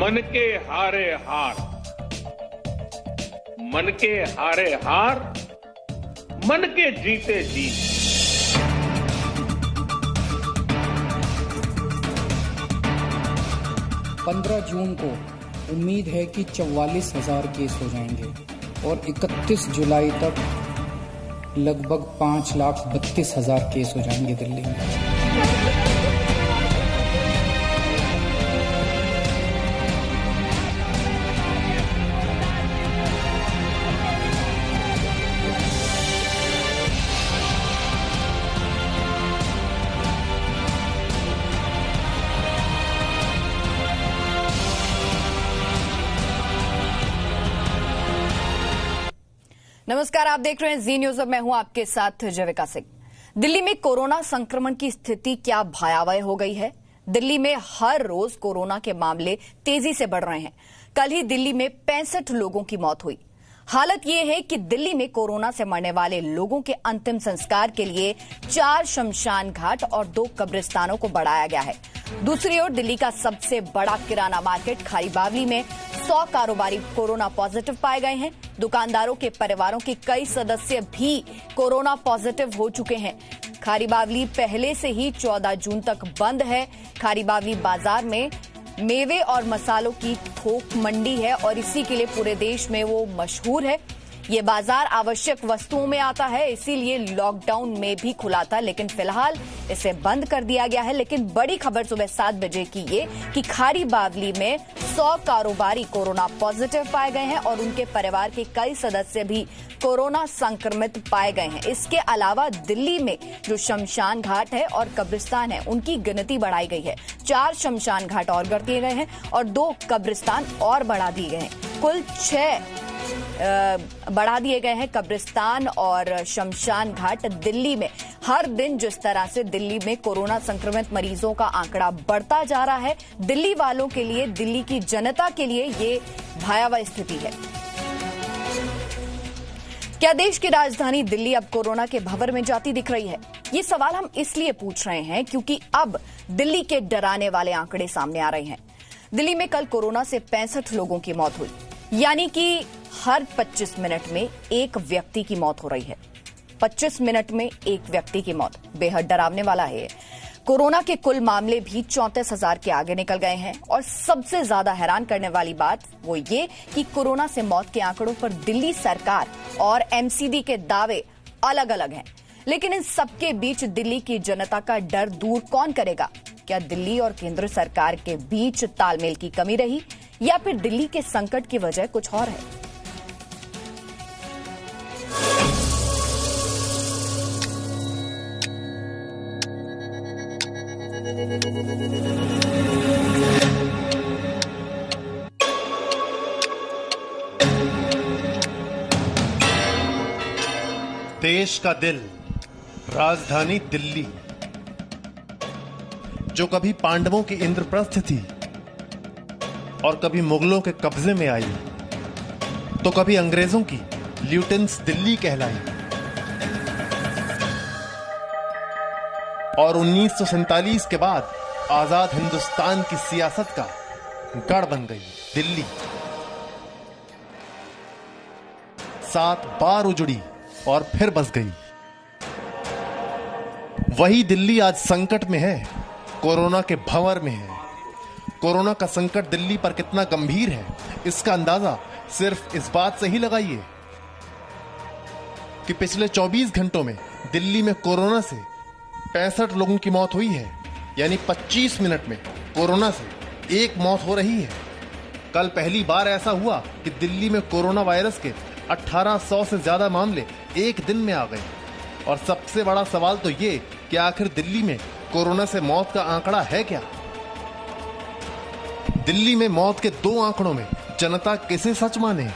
मन के हारे हार, मन के हारे हार, मन के जीते जीत। पंद्रह जून को उम्मीद है कि 44,000 केस हो जाएंगे और 31 जुलाई तक लगभग 5,32,000 केस हो जाएंगे दिल्ली में। नमस्कार, आप देख रहे हैं जी न्यूज और मैं हूं आपके साथ जविका सिंह। दिल्ली में कोरोना संक्रमण की स्थिति क्या भयावह हो गई है। दिल्ली में हर रोज कोरोना के मामले तेजी से बढ़ रहे हैं। कल ही दिल्ली में 65 लोगों की मौत हुई। हालत यह है कि दिल्ली में कोरोना से मरने वाले लोगों के अंतिम संस्कार के लिए 4 शमशान घाट और 2 कब्रिस्तानों को बढ़ाया गया है। दूसरी ओर दिल्ली का सबसे बड़ा किराना मार्केट खारी बावली में 100 कारोबारी कोरोना पॉजिटिव पाए गए हैं। दुकानदारों के परिवारों के कई सदस्य भी कोरोना पॉजिटिव हो चुके हैं। खारी बावली पहले से ही 14 जून तक बंद है। खारी बावली बाजार में मेवे और मसालों की थोक मंडी है और इसी के लिए पूरे देश में वो मशहूर है। ये बाजार आवश्यक वस्तुओं में आता है, इसीलिए लॉकडाउन में भी खुला था, लेकिन फिलहाल इसे बंद कर दिया गया है। लेकिन बड़ी खबर सुबह 7 बजे की ये कि खारी बावली में 100 कारोबारी कोरोना पॉजिटिव पाए गए हैं और उनके परिवार के कई सदस्य भी कोरोना संक्रमित पाए गए हैं। इसके अलावा दिल्ली में जो शमशान घाट है और कब्रिस्तान है उनकी गिनती बढ़ाई गई है। 4 शमशान घाट और कर दिए गए हैं और 2 कब्रिस्तान और बढ़ा दिए गए हैं। कुल 6 बढ़ा दिए गए हैं कब्रिस्तान और शमशान घाट। दिल्ली में हर दिन जिस तरह से दिल्ली में कोरोना संक्रमित मरीजों का आंकड़ा बढ़ता जा रहा है, दिल्ली वालों के लिए, दिल्ली की जनता के लिए ये भयावह स्थिति है। क्या देश की राजधानी दिल्ली अब कोरोना के भंवर में जाती दिख रही है? ये सवाल हम इसलिए पूछ रहे हैं क्योंकि अब दिल्ली के डराने वाले आंकड़े सामने आ रहे हैं। दिल्ली में कल कोरोना से 65 लोगों की मौत हुई, यानी कि हर 25 मिनट में एक व्यक्ति की मौत हो रही है। 25 मिनट में एक व्यक्ति की मौत, बेहद डरावने वाला है। कोरोना के कुल मामले भी 34,000 के आगे निकल गए हैं और सबसे ज्यादा हैरान करने वाली बात वो ये कि कोरोना से मौत के आंकड़ों पर दिल्ली सरकार और एमसीडी के दावे अलग अलग हैं। लेकिन इन सबके बीच दिल्ली की जनता का डर दूर कौन करेगा? क्या दिल्ली और केंद्र सरकार के बीच तालमेल की कमी रही या फिर दिल्ली के संकट की वजह कुछ और है? देश का दिल, राजधानी दिल्ली, जो कभी पांडवों की इंद्रप्रस्थ थी और कभी मुगलों के कब्जे में आई, तो कभी अंग्रेजों की ल्यूटेंस दिल्ली कहलाई और 1947 के बाद आजाद हिंदुस्तान की सियासत का गढ़ बन गई दिल्ली। 7 बार उजड़ी और फिर बस गई। वही दिल्ली आज संकट में है, कोरोना के भंवर में है। कोरोना का संकट दिल्ली पर कितना गंभीर है, इसका अंदाजा सिर्फ इस बात से ही लगाइए कि पिछले 24 घंटों में दिल्ली में कोरोना से 65 लोगों की मौत हुई है, यानी 25 मिनट में कोरोना से एक मौत हो रही है। कल पहली बार ऐसा हुआ कि दिल्ली में कोरोना वायरस के 1800 से ज्यादा मामले एक दिन में आ गए। और सबसे बड़ा सवाल तो ये कि आखिर दिल्ली में कोरोना से मौत का आंकड़ा है क्या? दिल्ली में मौत के 2 आंकड़ों में जनता किसे सच माने?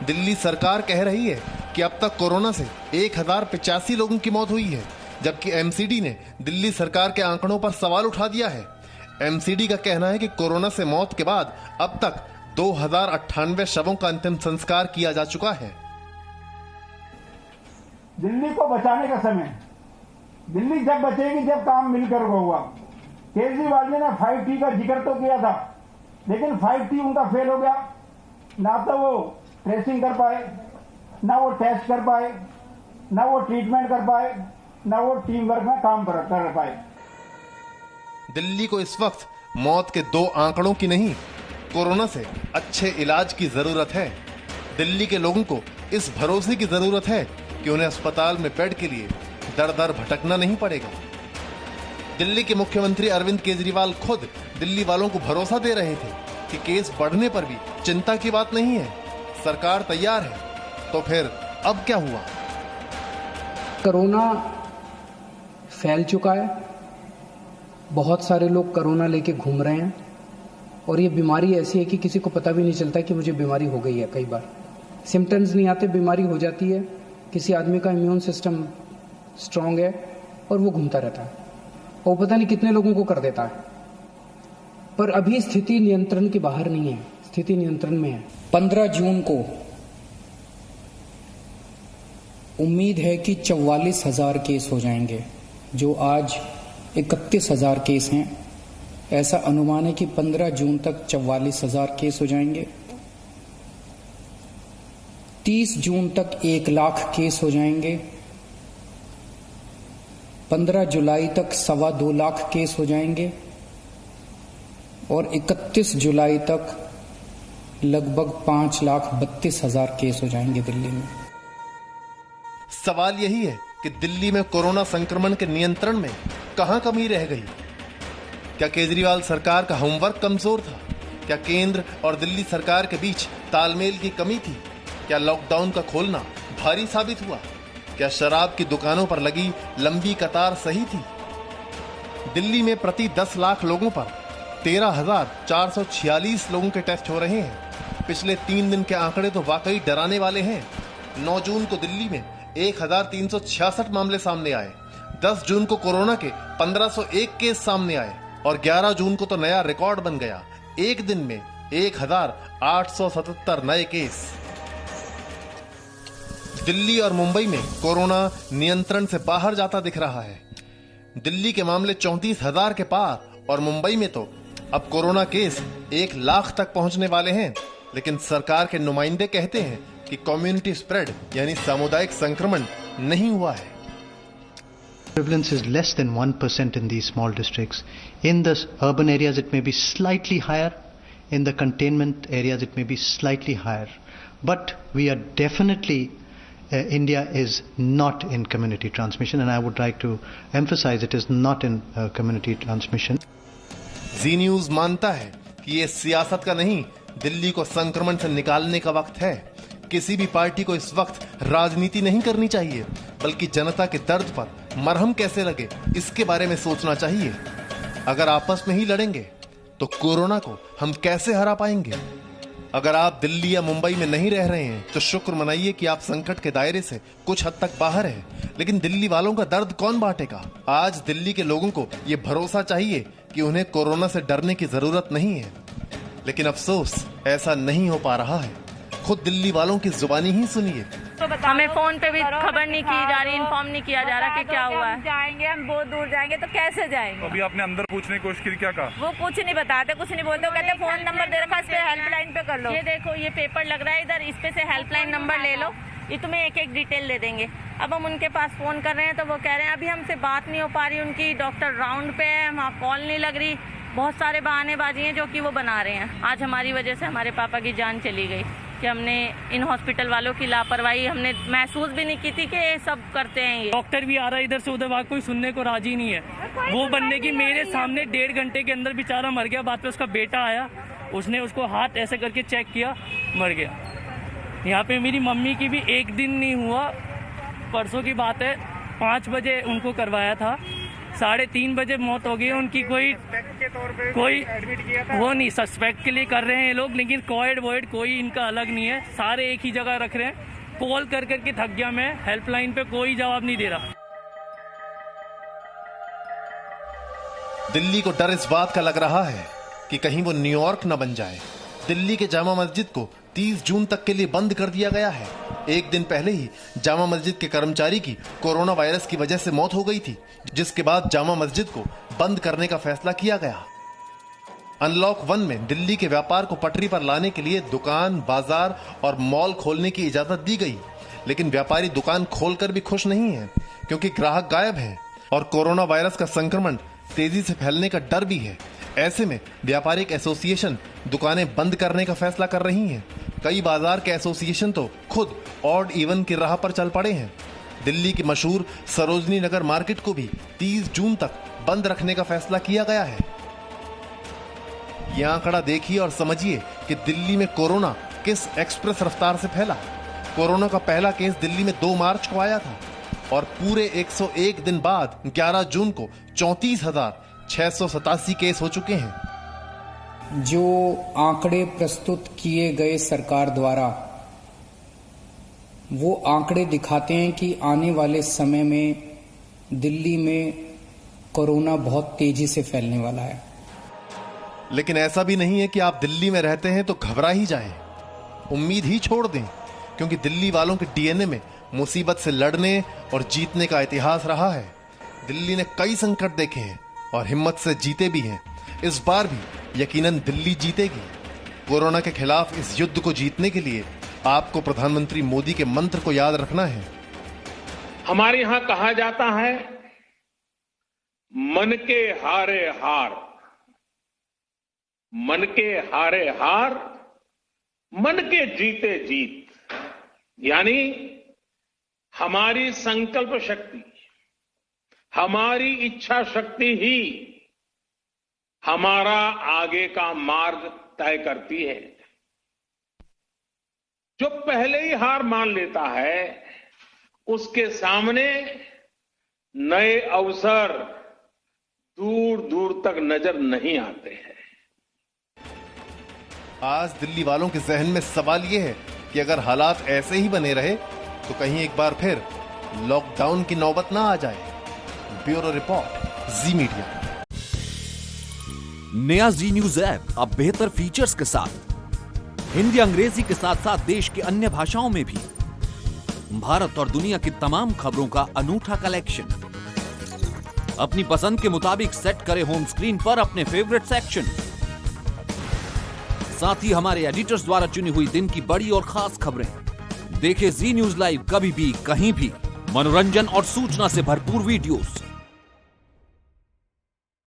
दिल्ली सरकार कह रही है कि अब तक कोरोना से 1085 लोगों की मौत हुई है, जबकि एमसीडी ने दिल्ली सरकार के आंकड़ों पर सवाल उठा दिया है। एमसीडी का कहना है कि कोरोना से मौत के बाद अब तक 2098 शवों का अंतिम संस्कार किया जा चुका है। दिल्ली को बचाने का समय, दिल्ली जब बचेगी जब काम मिलकर होगा। केजरीवाल जी ने 5T का जिक्र तो किया था लेकिन 5T उनका फेल हो गया। ना तो वो ट्रेसिंग कर पाए, ना वो टेस्ट कर पाए, ना वो ट्रीटमेंट कर पाए, ना वो टीम वर्क में काम कर पाए। दिल्ली को इस वक्त मौत के 2 आंकड़ों की नहीं, कोरोना से अच्छे इलाज की जरूरत है। दिल्ली के लोगों को इस भरोसे की जरूरत है कि उन्हें अस्पताल में बेड के लिए दर दर भटकना नहीं पड़ेगा। दिल्ली के मुख्यमंत्री अरविंद केजरीवाल खुद दिल्ली वालों को भरोसा दे रहे थे कि केस बढ़ने पर भी चिंता की बात नहीं है, सरकार तैयार है। तो फिर अब क्या हुआ? कोरोना फैल चुका है, बहुत सारे लोग कोरोना लेके घूम रहे हैं और ये बीमारी ऐसी है कि किसी को पता भी नहीं चलता कि मुझे बीमारी हो गई है। कई बार सिम्टम्स नहीं आते, बीमारी हो जाती है। किसी आदमी का इम्यून सिस्टम स्ट्रांग है और वो घूमता रहता है और पता नहीं कितने लोगों को कर देता है। पर अभी स्थिति नियंत्रण के बाहर नहीं है, स्थिति नियंत्रण में है। 15 जून को उम्मीद है कि 44,000 केस हो जाएंगे, जो आज 31,000 केस हैं। ऐसा अनुमान है कि 15 जून तक 44,000 केस हो जाएंगे। 30 जून तक 1 लाख केस हो जाएंगे। 15 जुलाई तक 2.25 लाख केस हो जाएंगे और 31 जुलाई तक लगभग 5,32,000 केस हो जाएंगे दिल्ली में। सवाल यही है कि दिल्ली में कोरोना संक्रमण के नियंत्रण में कहां कमी रह गई? क्या केजरीवाल सरकार का होमवर्क कमजोर था? क्या केंद्र और दिल्ली सरकार के बीच तालमेल की कमी थी? क्या लॉकडाउन का खोलना भारी साबित हुआ? क्या शराब की दुकानों पर लगी लंबी कतार सही थी? दिल्ली में प्रति 10 लाख लोगों पर 13,446 लोगों के टेस्ट हो रहे हैं। पिछले 3 दिन के आंकड़े तो वाकई डराने वाले हैं। 9 जून को दिल्ली में 1,366 मामले सामने आए। 10 जून को कोरोना के 1,501 केस सामने आए और 11 जून को तो नया रिकॉर्ड बन गया, एक दिन में 1,877 नए केस। दिल्ली और मुंबई में कोरोना नियंत्रण से बाहर जाता दिख रहा है। दिल्ली के मामले 34,000 के पार और मुंबई में तो अब कोरोना केस 1 लाख तक पहुंचने वाले हैं। लेकिन सरकार के नुमाइंदे कहते हैं कि कम्युनिटी स्प्रेड यानी सामुदायिक संक्रमण नहीं हुआ है। Prevalence is less than 1% in these small districts. In the urban areas it may be slightly higher, in the containment areas it may be slightly higher. But we are definitely, India is not in community transmission, and I would like to emphasize it is not in community transmission. Zee News मानता है कि ये सियासत का नहीं, दिल्ली को संक्रमण से निकालने का वक्त है। किसी भी पार्टी को इस वक्त राजनीति नहीं करनी चाहिए, बल्कि जनता के दर्द पर मरहम कैसे लगे इसके बारे में सोचना चाहिए। अगर आपस में ही लड़ेंगे तो कोरोना को हम कैसे हरा पाएंगे? अगर आप दिल्ली या मुंबई में नहीं रह रहे हैं तो शुक्र मनाइए कि आप संकट के दायरे से कुछ हद तक बाहर हैं। लेकिन दिल्ली वालों का दर्द कौन बांटेगा? आज दिल्ली के लोगों को ये भरोसा चाहिए कि उन्हें कोरोना से डरने की जरूरत नहीं है, लेकिन अफसोस ऐसा नहीं हो पा रहा है। खुद दिल्ली वालों की जुबानी ही सुनिए। तो हमें फोन पे भी खबर नहीं की जा रही, इन्फॉर्म नहीं किया जा रहा कि क्या हुआ है। जाएंगे हम बहुत दूर जाएंगे तो कैसे जाएंगे? अभी आपने अंदर पूछने की कोशिश की, क्या कहा? वो कुछ नहीं बताते, कुछ नहीं बोलते। वो कहते फोन नंबर दे रखा, इस पे हेल्पलाइन पे कर लो। ये देखो ये पेपर लग रहा है इधर, इस पे से हेल्पलाइन नंबर ले लो, ये तुम्हें एक एक डिटेल दे देंगे। अब हम उनके पास फोन कर रहे हैं तो वो कह रहे हैं अभी हमसे बात नहीं हो पा रही उनकी, डॉक्टर राउंड पे है, वहाँ कॉल नहीं लग रही। बहुत सारे बहानेबाजी हैं जो कि वो बना रहे हैं। आज हमारी वजह से हमारे पापा की जान चली गई कि हमने इन हॉस्पिटल वालों की लापरवाही हमने महसूस भी नहीं की थी कि ये सब करते हैं। ये डॉक्टर भी आ रहा है इधर से उधर, वहाँ कोई सुनने को राजी नहीं है। वो बनने की मेरे सामने 1.5 घंटे के अंदर बेचारा मर गया। बाद में उसका बेटा आया, उसने उसको हाथ ऐसे करके चेक किया, मर गया। यहाँ पे मेरी मम्मी की भी 1 दिन नहीं हुआ, परसों की बात है, 5 बजे उनको करवाया था, 3:30 बजे मौत हो गई उनकी। कोई वो नहीं, सस्पेक्ट के लिए कर रहे हैं ये लोग, लेकिन कोविड वोइड कोई इनका अलग नहीं है, सारे एक ही जगह रख रहे हैं। कॉल कर करके थक गया मैं, हेल्पलाइन पे कोई जवाब नहीं दे रहा। दिल्ली को डर इस बात का लग रहा है कि कहीं वो न्यूयॉर्क न बन जाए। दिल्ली के जामा मस्जिद को 30 जून तक के लिए बंद कर दिया गया है। एक दिन पहले ही जामा मस्जिद के कर्मचारी की कोरोना वायरस की वजह से मौत हो गई थी, जिसके बाद जामा मस्जिद को बंद करने का फैसला किया गया। अनलॉक 1 में दिल्ली के व्यापार को पटरी पर लाने के लिए दुकान, बाजार और मॉल खोलने की इजाजत दी गई, लेकिन व्यापारी दुकान खोलकर भी खुश नहीं है क्योंकि ग्राहक गायब हैं और कोरोना वायरस का संक्रमण तेजी से फैलने का डर भी है। ऐसे में व्यापारिक एसोसिएशन दुकानें बंद करने का फैसला कर रही हैं। कई बाजार के एसोसिएशन तो खुद ऑड इवन की राह पर चल पड़े हैं। दिल्ली की मशहूर सरोजनी नगर मार्केट को भी 30 जून तक बंद रखने का फैसला किया गया है। यह आंकड़ा देखिए और समझिए कि दिल्ली में कोरोना किस एक्सप्रेस रफ्तार से फैला। कोरोना का पहला केस दिल्ली में 2 मार्च को आया था और पूरे 101 दिन बाद 11 जून को 34,687 केस हो चुके हैं। जो आंकड़े प्रस्तुत किए गए सरकार द्वारा, वो आंकड़े दिखाते हैं कि आने वाले समय में दिल्ली में कोरोना बहुत तेजी से फैलने वाला है। लेकिन ऐसा भी नहीं है कि आप दिल्ली में रहते हैं तो घबरा ही जाएं, उम्मीद ही छोड़ दें, क्योंकि दिल्ली वालों के डीएनए में मुसीबत से लड़ने और जीतने का इतिहास रहा है। दिल्ली ने कई संकट देखे हैं और हिम्मत से जीते भी हैं। इस बार भी यकीनन दिल्ली जीतेगी। कोरोना के खिलाफ इस युद्ध को जीतने के लिए आपको प्रधानमंत्री मोदी के मंत्र को याद रखना है। हमारे यहां कहा जाता है, मन के हारे हार, मन के हारे हार, मन के जीते जीत। यानी हमारी संकल्प शक्ति, हमारी इच्छा शक्ति ही हमारा आगे का मार्ग तय करती है। जो पहले ही हार मान लेता है, उसके सामने नए अवसर दूर दूर तक नजर नहीं आते हैं। आज दिल्ली वालों के जहन में सवाल यह है कि अगर हालात ऐसे ही बने रहे तो कहीं एक बार फिर लॉकडाउन की नौबत ना आ जाए। ब्यूरो रिपोर्ट, जी मीडिया। नया जी न्यूज ऐप अब बेहतर फीचर्स के साथ हिंदी अंग्रेजी के साथ साथ देश के अन्य भाषाओं में भी भारत और दुनिया की तमाम खबरों का अनूठा कलेक्शन। अपनी पसंद के मुताबिक सेट करें होम स्क्रीन पर अपने फेवरेट सेक्शन। साथ ही हमारे एडिटर्स द्वारा चुनी हुई दिन की बड़ी और खास खबरें। देखें जी न्यूज लाइव कभी भी कहीं भी। मनोरंजन और सूचना से भरपूर वीडियोस,